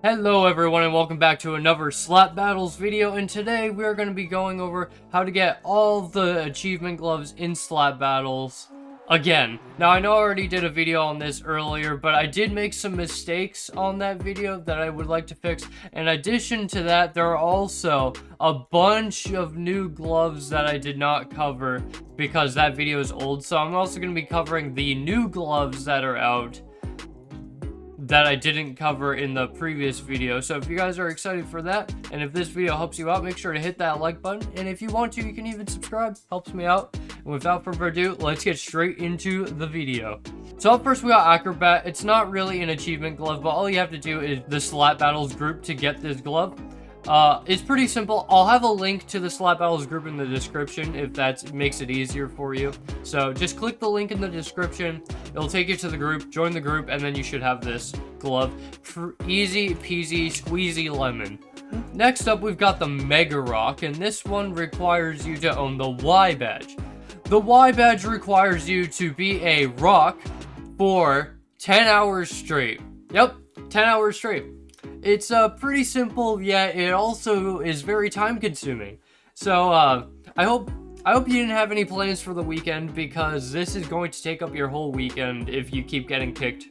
Hello everyone and welcome back to another Slap Battles video, and today we are going to be going over how to get all the achievement gloves in Slap Battles again. Now I know I already did a video on this earlier, but I did make some mistakes on that video that I would like to fix. In addition to that, there are also a bunch of new gloves that I did not cover because that video is old, so I'm also going to be covering the new gloves that are out that I didn't cover in the previous video. So if you guys are excited for that, and if this video helps you out, make sure to hit that like button, and if you want to, you can even subscribe. Helps me out. And without further ado, let's get straight into the video. So up first we got Acrobat. It's not really an achievement glove, but all you have to do is the Slap Battles group to get this glove. It's pretty simple. I'll have a link to the Slap Battles group in the description if that makes it easier for you. So just click the link in the description. It'll take you to the group, join the group, and then you should have this glove. Easy peasy squeezy lemon. Next up, we've got the MEGAROCK, and this one requires you to own the Y badge. The Y badge requires you to be a rock for 10 hours straight. Yep, 10 hours straight. It's pretty simple, yet it also is very time consuming. So I hope you didn't have any plans for the weekend, because this is going to take up your whole weekend if you keep getting kicked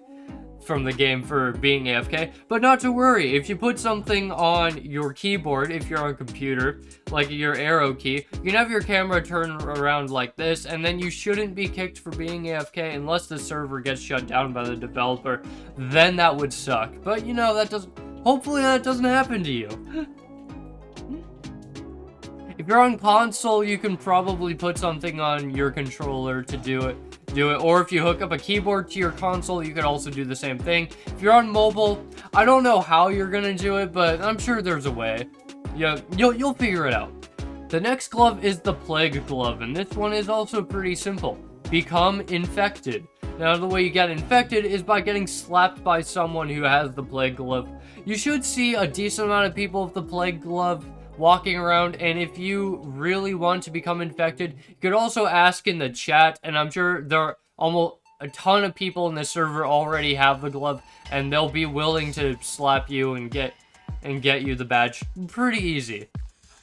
from the game for being AFK. But not to worry, if you put something on your keyboard, if you're on a computer, like your arrow key, you can have your camera turn around like this, and then you shouldn't be kicked for being AFK unless the server gets shut down by the developer. Then that would suck. But you know, hopefully that doesn't happen to you. If you're on console, you can probably put something on your controller to do it. Or if you hook up a keyboard to your console, you could also do the same thing. If you're on mobile, I don't know how you're gonna do it, but I'm sure there's a way. Yeah, you'll figure it out. The next glove is the Plague Glove, and this one is also pretty simple. Become infected. Now, the way you get infected is by getting slapped by someone who has the Plague Glove. You should see a decent amount of people with the Plague Glove walking around, and if you really want to become infected, you could also ask in the chat, and I'm sure there are almost a ton of people in the server already have the glove, and they'll be willing to slap you and get you the badge. Pretty easy.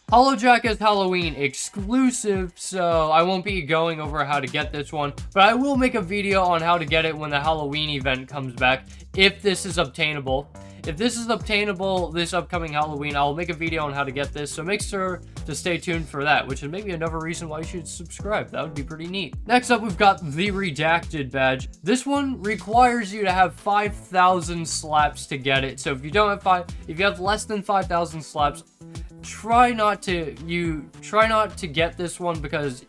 Hallow Jack is Halloween exclusive, so I won't be going over how to get this one, but I will make a video on how to get it when the Halloween event comes back, if this is obtainable. If this is obtainable this upcoming Halloween, I'll make a video on how to get this, so make sure to stay tuned for that, which is maybe another reason why you should subscribe. That would be pretty neat. Next up, we've got the Redacted badge. This one requires you to have 5,000 slaps to get it, so if you have less than 5,000 slaps, try not to get this one, because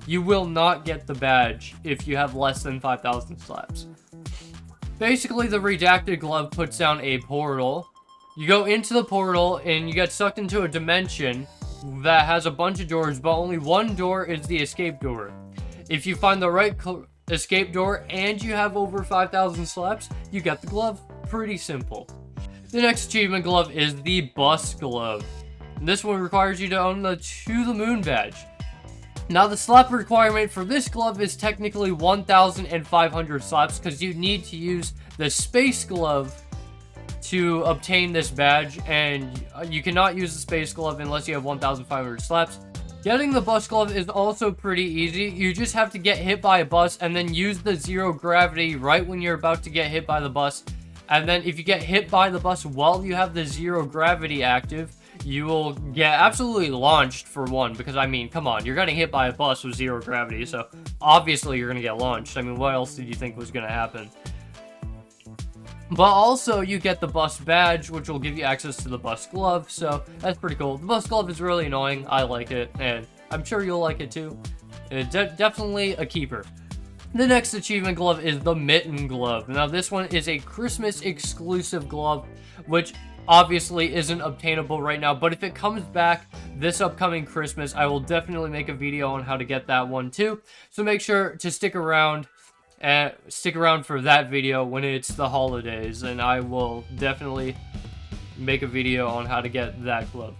you will not get the badge if you have less than 5,000 slaps. Basically, the Redacted glove puts down a portal. You go into the portal, and you get sucked into a dimension that has a bunch of doors, but only one door is the escape door. If you find the right escape door, and you have over 5,000 slaps, you get the glove. Pretty simple. The next achievement glove is the Bus Glove. And this one requires you to own the To the Moon badge. Now, the slap requirement for this glove is technically 1,500 slaps, because you need to use the Space Glove to obtain this badge, and you cannot use the Space Glove unless you have 1,500 slaps. Getting the Bus Glove is also pretty easy. You just have to get hit by a bus, and then use the zero gravity right when you're about to get hit by the bus. And then if you get hit by the bus while you have the zero gravity active, you will get absolutely launched for one, because I mean, come on, you're getting hit by a bus with zero gravity, so obviously you're gonna get launched. I mean, what else did you think was gonna happen? But also, you get the Bus badge, which will give you access to the Bus Glove, so that's pretty cool. The Bus Glove is really annoying. I like it, and I'm sure you'll like it too. It's definitely a keeper. The next achievement glove is the Mitten glove. Now, this one is a Christmas exclusive glove, which obviously isn't obtainable right now, but if it comes back this upcoming Christmas, I will definitely make a video on how to get that one too. So make sure to stick around for that video when it's the holidays, and I will definitely make a video on how to get that glove.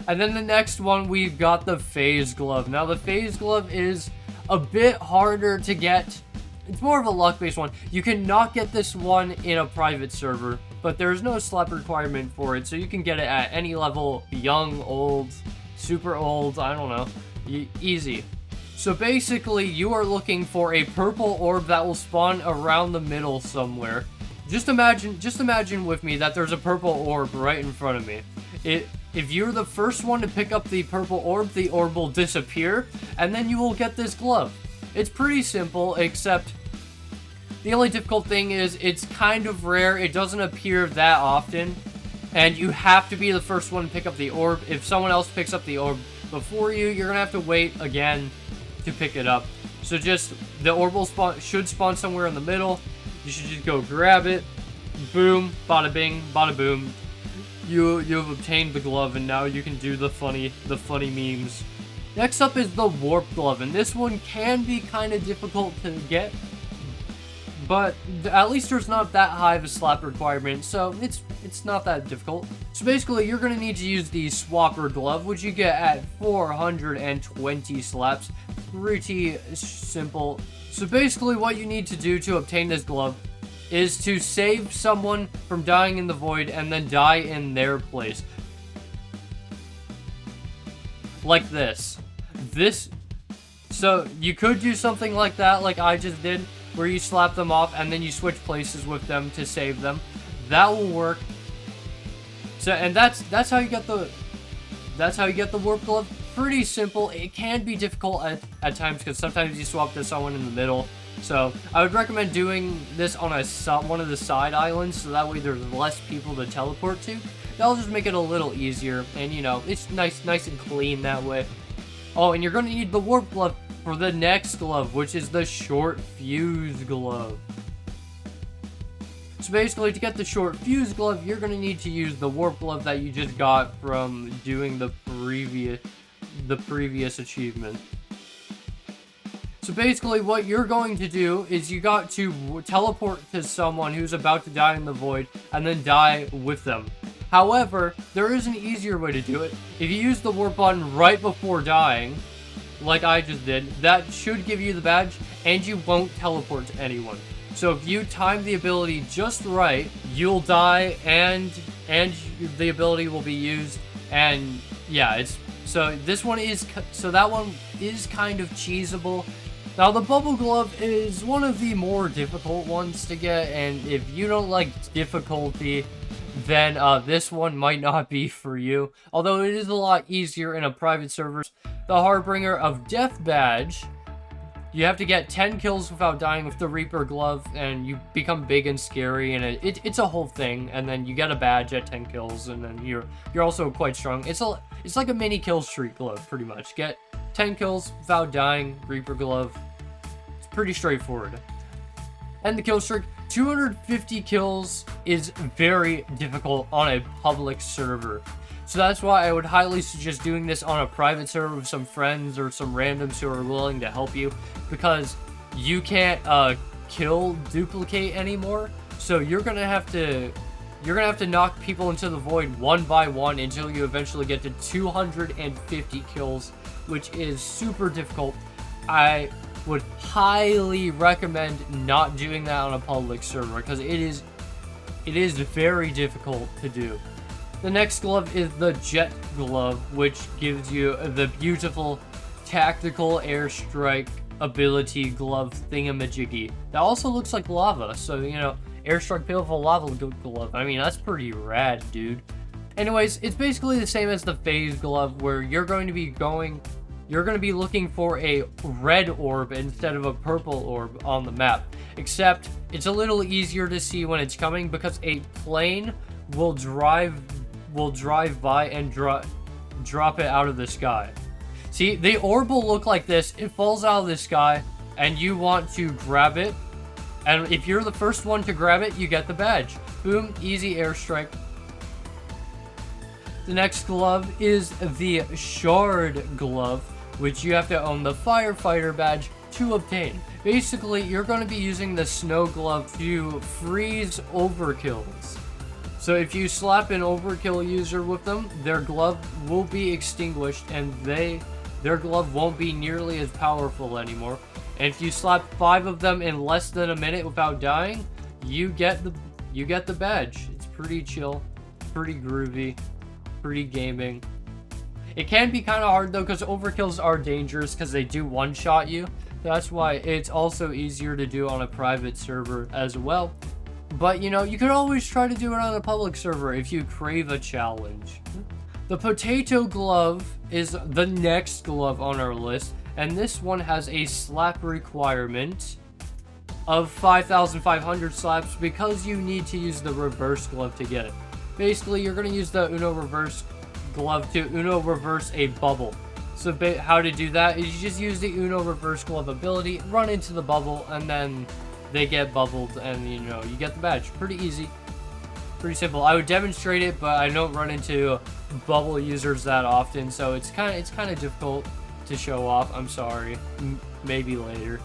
And then the next one, we've got the Phase Glove. Now, the Phase Glove is a bit harder to get. It's more of a luck-based one. You cannot get this one in a private server. but there's no slap requirement for it, so you can get it at any level, young, old, super old, I don't know, easy. So basically, you are looking for a purple orb that will spawn around the middle somewhere. Just imagine with me that there's a purple orb right in front of me. If you're the first one to pick up the purple orb, the orb will disappear, and then you will get this glove. It's pretty simple, except the only difficult thing is it's kind of rare. It doesn't appear that often, and you have to be the first one to pick up the orb. If someone else picks up the orb before you, you're gonna have to wait again to pick it up. So just, the orb will should spawn somewhere in the middle. You should just go grab it. Boom, bada bing, bada boom. You have obtained the glove, and now you can do the funny memes. Next up is the warp glove, and this one can be kind of difficult to get, but at least there's not that high of a slap requirement, so it's not that difficult. So basically, you're going to need to use the swapper glove, which you get at 420 slaps. Pretty simple. So basically, what you need to do to obtain this glove is to save someone from dying in the void and then die in their place. Like this. So you could do something like that, like I just did, where you slap them off and then you switch places with them to save them. That will work. So, and that's how you get the warp glove. Pretty simple. It can be difficult at times because sometimes you swap to someone in the middle. So I would recommend doing this on one of the side islands, so that way there's less people to teleport to. That'll just make it a little easier, and you know, it's nice and clean that way. Oh, and you're going to need the warp glove for the next glove, which is the short fuse glove. So basically, to get the short fuse glove, you're going to need to use the warp glove that you just got from doing the previous achievement. So basically, what you're going to do is you got to teleport to someone who's about to die in the void and then die with them. However, there is an easier way to do it. If you use the warp button right before dying, like I just did, that should give you the badge, and you won't teleport to anyone. So if you time the ability just right, you'll die, and the ability will be used, and yeah, so that one is kind of cheesable. Now, the bubble glove is one of the more difficult ones to get, and if you don't like difficulty, then this one might not be for you. Although it is a lot easier in a private server. The Harbinger of Death badge, you have to get 10 kills without dying with the Reaper glove, and you become big and scary, and it's a whole thing. And then you get a badge at 10 kills, and then you're also quite strong. It's like a mini kill streak glove, pretty much. Get 10 kills without dying, Reaper glove. It's pretty straightforward. And the kill streak, 250 kills is very difficult on a public server. So that's why I would highly suggest doing this on a private server with some friends or some randoms who are willing to help you, because you can't kill duplicate anymore. So you're gonna have to knock people into the void one by one until you eventually get to 250 kills, which is super difficult. I would highly recommend not doing that on a public server, because it is very difficult to do. The next glove is the Jet glove, which gives you the beautiful tactical airstrike ability glove thingamajiggy. That also looks like lava, so you know, airstrike beautiful lava glove. I mean, that's pretty rad, dude. Anyways, it's basically the same as the phase glove, where you're going to be looking for a red orb instead of a purple orb on the map. Except it's a little easier to see when it's coming, because a plane will drive by and drop it out of the sky. See, the orb will look like this. It falls out of the sky, and you want to grab it. And if you're the first one to grab it, you get the badge. Boom, easy airstrike. The next glove is the Shard glove, which you have to own the Firefighter badge to obtain. Basically, you're going to be using the Snow glove to freeze overkills. So if you slap an overkill user with them, their glove will be extinguished, and their glove won't be nearly as powerful anymore. And if you slap 5 of them in less than a minute without dying, you get the badge. It's pretty chill, pretty groovy, pretty gaming. It can be kind of hard though, because overkills are dangerous because they do one-shot you. That's why it's also easier to do on a private server as well. But, you know, you could always try to do it on a public server if you crave a challenge. The potato glove is the next glove on our list, and this one has a slap requirement of 5,500 slaps because you need to use the reverse glove to get it. Basically, you're going to use the Uno reverse glove to Uno reverse a bubble. So how to do that is you just use the Uno reverse glove ability, run into the bubble, and then they get bubbled, and you know, you get the badge. Pretty easy, pretty simple. I would demonstrate it, but I don't run into bubble users that often, so it's kind of difficult to show off. I'm sorry. Maybe later.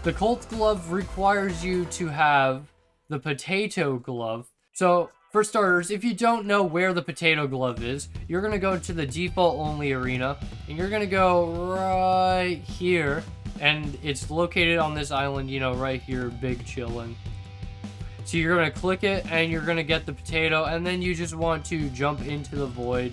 The Colt glove requires you to have the potato glove. So for starters, if you don't know where the potato glove is, you're going to go to the default only arena, and you're going to go right here, and it's located on this island, you know, right here, big chillin'. So you're going to click it, and you're going to get the potato, and then you just want to jump into the void.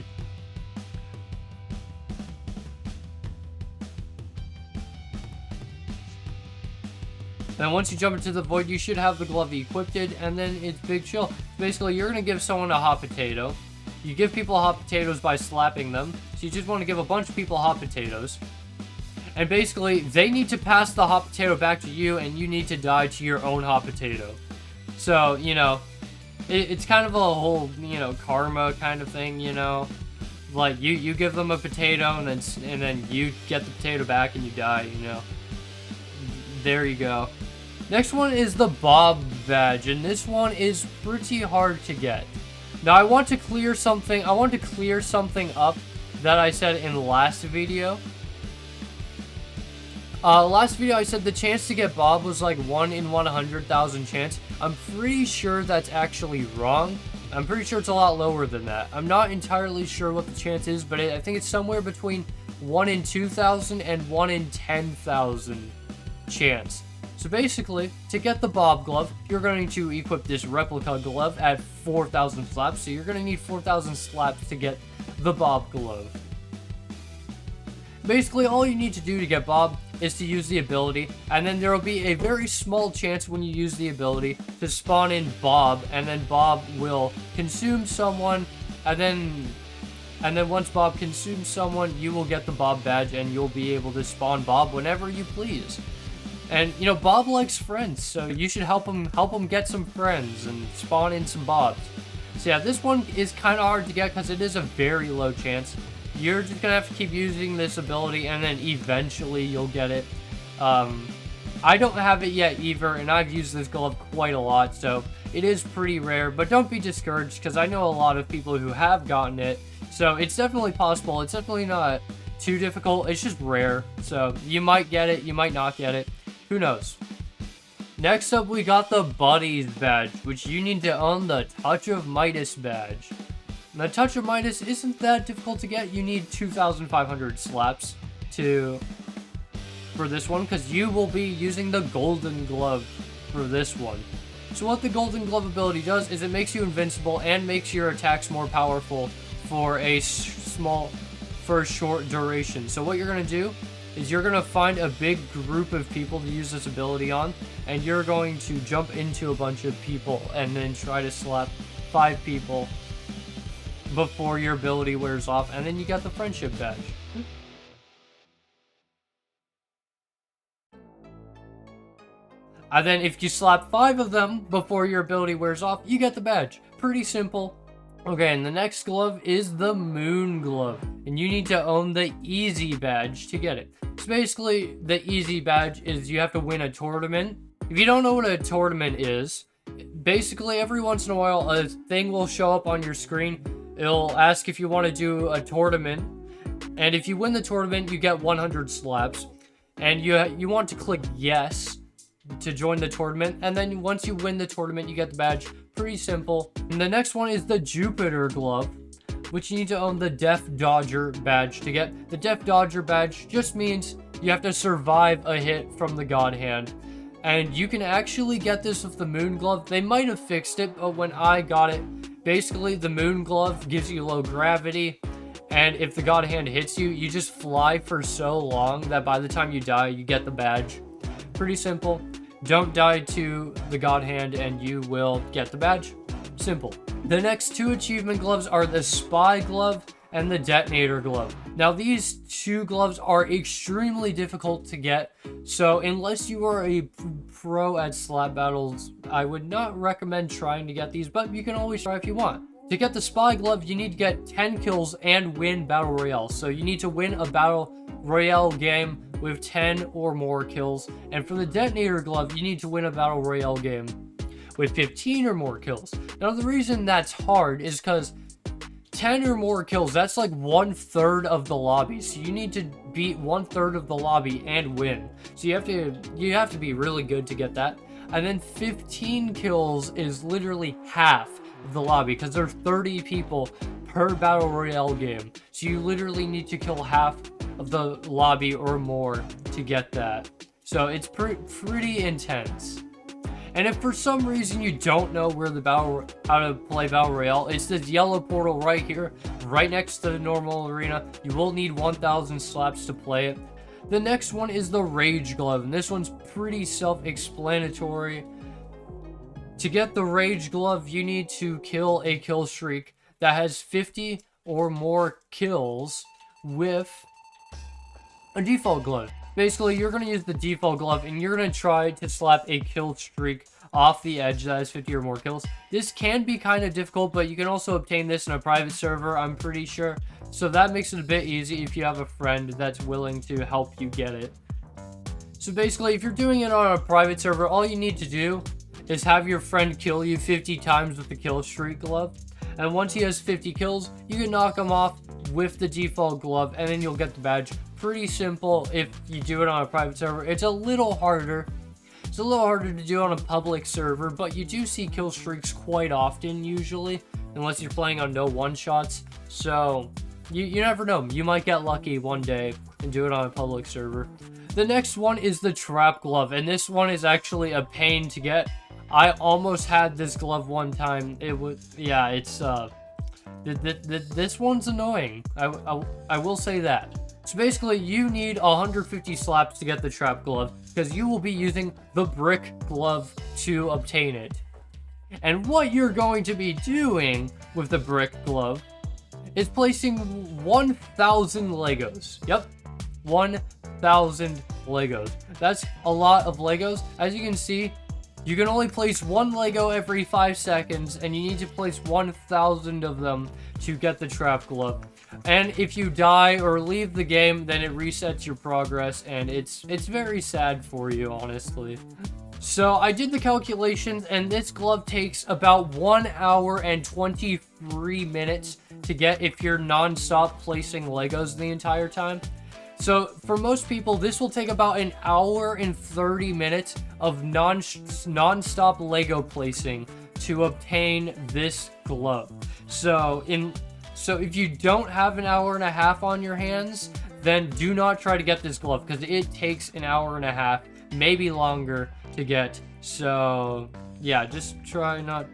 Then once you jump into the void, you should have the glove equipped, and then it's big chill. Basically, you're going to give someone a hot potato. You give people hot potatoes by slapping them. So you just want to give a bunch of people hot potatoes. And basically, they need to pass the hot potato back to you, and you need to die to your own hot potato. So, you know, it's kind of a whole, you know, karma kind of thing, you know. Like, you give them a potato, and then you get the potato back, and you die, you know. There you go. Next one is the Bob badge, and this one is pretty hard to get. Now I want to clear something up that I said in the last video. Last video I said the chance to get Bob was like 1 in 100,000 chance. I'm pretty sure that's actually wrong. I'm pretty sure it's a lot lower than that. I'm not entirely sure what the chance is, but I think it's somewhere between 1 in 2,000 and 1 in 10,000 chance. So basically, to get the Bob glove, you're going to equip this replica glove at 4,000 slaps. So you're going to need 4,000 slaps to get the Bob glove. Basically, all you need to do to get Bob is to use the ability, and then there will be a very small chance when you use the ability to spawn in Bob, and then Bob will consume someone, and then once Bob consumes someone, you will get the Bob badge, and you'll be able to spawn Bob whenever you please. And, you know, Bob likes friends, so you should help him get some friends and spawn in some Bobs. So yeah, this one is kind of hard to get because it is a very low chance. You're just going to have to keep using this ability, and then eventually you'll get it. I don't have it yet either, and I've used this glove quite a lot, so it is pretty rare. But don't be discouraged, because I know a lot of people who have gotten it. So it's definitely possible. It's definitely not too difficult. It's just rare. So you might get it, you might not get it. Who knows? Next up, we got the Buddies badge, which you need to own the Touch of Midas badge. The Touch of Midas isn't that difficult to get. You need 2,500 slaps for this one, because you will be using the Golden Glove for this one. So what the Golden Glove ability does is it makes you invincible and makes your attacks more powerful for a short duration. So what you're going to do is you're going to find a big group of people to use this ability on, and you're going to jump into a bunch of people and then try to slap 5 people before your ability wears off, and then you get the friendship badge. And then if you slap 5 of them before your ability wears off, you get the badge. Pretty simple. Okay, and the next glove is the Moon Glove, and you need to own the Easy badge to get it. So basically, the Easy badge is you have to win a tournament. If you don't know what a tournament is, basically every once in a while a thing will show up on your screen. It'll ask if you want to do a tournament, and if you win the tournament, you get 100 slaps, and you want to click yes to join the tournament, and then once you win the tournament, you get the badge. Pretty simple. And the next one is the Jupiter Glove, which you need to own the Death Dodger badge to get. The Death Dodger badge just means you have to survive a hit from the God Hand. And you can actually get this with the Moon Glove. They might have fixed it, but when I got it, Basically, the moon glove gives you low gravity, and if the god hand hits you, you just fly for so long that by the time you die, you get the badge. Pretty simple. Don't die to the god hand and you will get the badge. Simple. The next 2 achievement gloves are the Spy glove and the Detonator glove. Now these 2 gloves are extremely difficult to get, so unless you are a pro at slap battles, I would not recommend trying to get these, but you can always try if you want. To get the Spy glove, you need to get 10 kills and win Battle Royale. So you need to win a Battle Royale game with 10 or more kills. And for the Detonator glove, you need to win a Battle Royale game with 15 or more kills. Now the reason that's hard is because 10 or more kills, that's like 1/3 of the lobby. So you need to beat 1/3 of the lobby and win. So you have to be really good to get that. And then 15 kills is literally half of the lobby because there's 30 people per Battle Royale game. So you literally need to kill half of the lobby or more to get that. So it's pretty intense. And if for some reason you don't know how to play Battle Royale, it's this yellow portal right here, right next to the normal arena. You will need 1,000 slaps to play it. The next one is the Rage glove, and this one's pretty self-explanatory. To get the Rage glove, you need to kill a kill streak that has 50 or more kills with a default glove. Basically, you're going to use the default glove, and you're going to try to slap a kill streak off the edge that has 50 or more kills. This can be kind of difficult, but you can also obtain this in a private server, I'm pretty sure. So that makes it a bit easy if you have a friend that's willing to help you get it. So basically, if you're doing it on a private server, all you need to do is have your friend kill you 50 times with the kill streak glove. And once he has 50 kills, you can knock him off with the default glove, and then you'll get the badge. Pretty simple if you do it on a private server. It's a little harder. It's a little harder to do on a public server, but you do see kill streaks quite often usually, unless you're playing on no one-shots. So you never know. You might get lucky one day and do it on a public server. The next one is the Trap glove, and this one is actually a pain to get. I almost had this glove one time. It was, yeah, it's this one's annoying. I will say that. So basically, you need 150 slaps to get the Trap glove, because you will be using the Brick glove to obtain it. And what you're going to be doing with the Brick glove is placing 1,000 Legos. Yep, 1,000 Legos. That's a lot of Legos. As you can see, you can only place 1 Lego every 5 seconds, and you need to place 1,000 of them to get the Trap glove. And if you die or leave the game, then it resets your progress, and it's very sad for you, honestly. So I did the calculations, and this glove takes about 1 hour and 23 minutes to get if you're non-stop placing Legos the entire time. So for most people, this will take about 1 hour and 30 minutes of non-stop Lego placing to obtain this glove. So if you don't have 1.5 hours on your hands, then do not try to get this glove, because it takes 1.5 hours, maybe longer, to get. So yeah, just try not.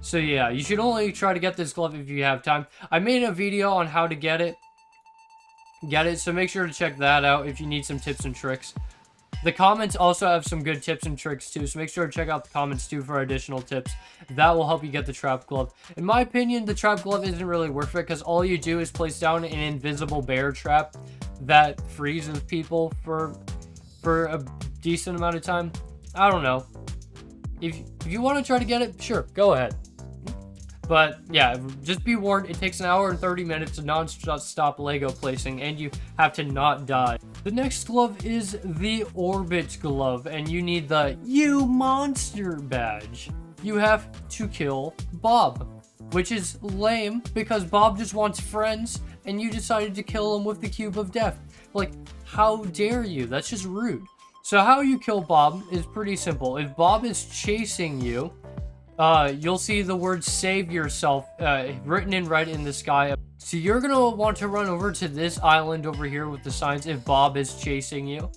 So yeah, you should only try to get this glove if you have time. I made a video on how to get it, so make sure to check that out if you need some tips and tricks. The comments also have some good tips and tricks too, so make sure to check out the comments too for additional tips. That will help you get the Trap glove. In my opinion, the Trap glove isn't really worth it, because all you do is place down an invisible bear trap that freezes people for a decent amount of time. I don't know. If you want to try to get it, sure, go ahead. But yeah, just be warned, it takes 1 hour and 30 minutes of non-stop Lego placing, and you have to not die. The next glove is the Orbit glove, and you need the You Monster badge. You have to kill Bob, which is lame because Bob just wants friends, and you decided to kill him with the Cube of Death. Like, how dare you? That's just rude. So how you kill Bob is pretty simple. If Bob is chasing you, you'll see the word save yourself written right in the sky. So you're gonna want to run over to this island over here with the signs if Bob is chasing you.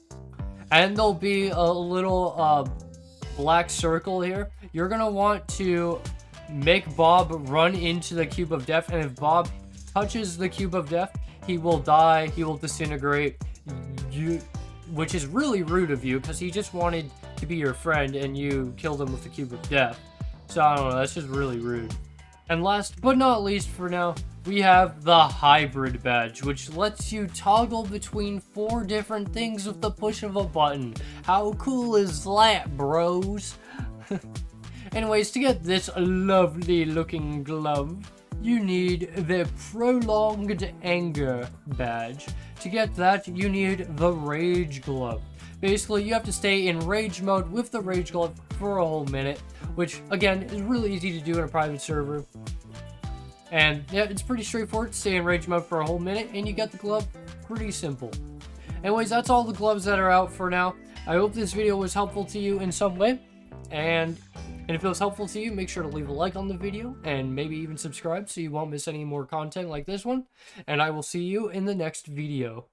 And there'll be a little black circle here. You're gonna want to make Bob run into the cube of death, and if Bob touches the cube of death, he will die, he will disintegrate, which is really rude of you, because he just wanted to be your friend, and you killed him with the cube of death. So, I don't know, that's just really rude. And last but not least for now, we have the hybrid badge, which lets you toggle between 4 different things with the push of a button. How cool is that, bros? Anyways, to get this lovely looking glove, you need the Prolonged Anger badge. To get that, you need the Rage Glove. Basically, you have to stay in Rage mode with the Rage Glove for a whole minute, which, again, is really easy to do in a private server. And, yeah, it's pretty straightforward. Stay in Rage mode for a whole minute, and you get the glove. Pretty simple. Anyways, that's all the gloves that are out for now. I hope this video was helpful to you in some way. And if it was helpful to you, make sure to leave a like on the video, and maybe even subscribe so you won't miss any more content like this one. And I will see you in the next video.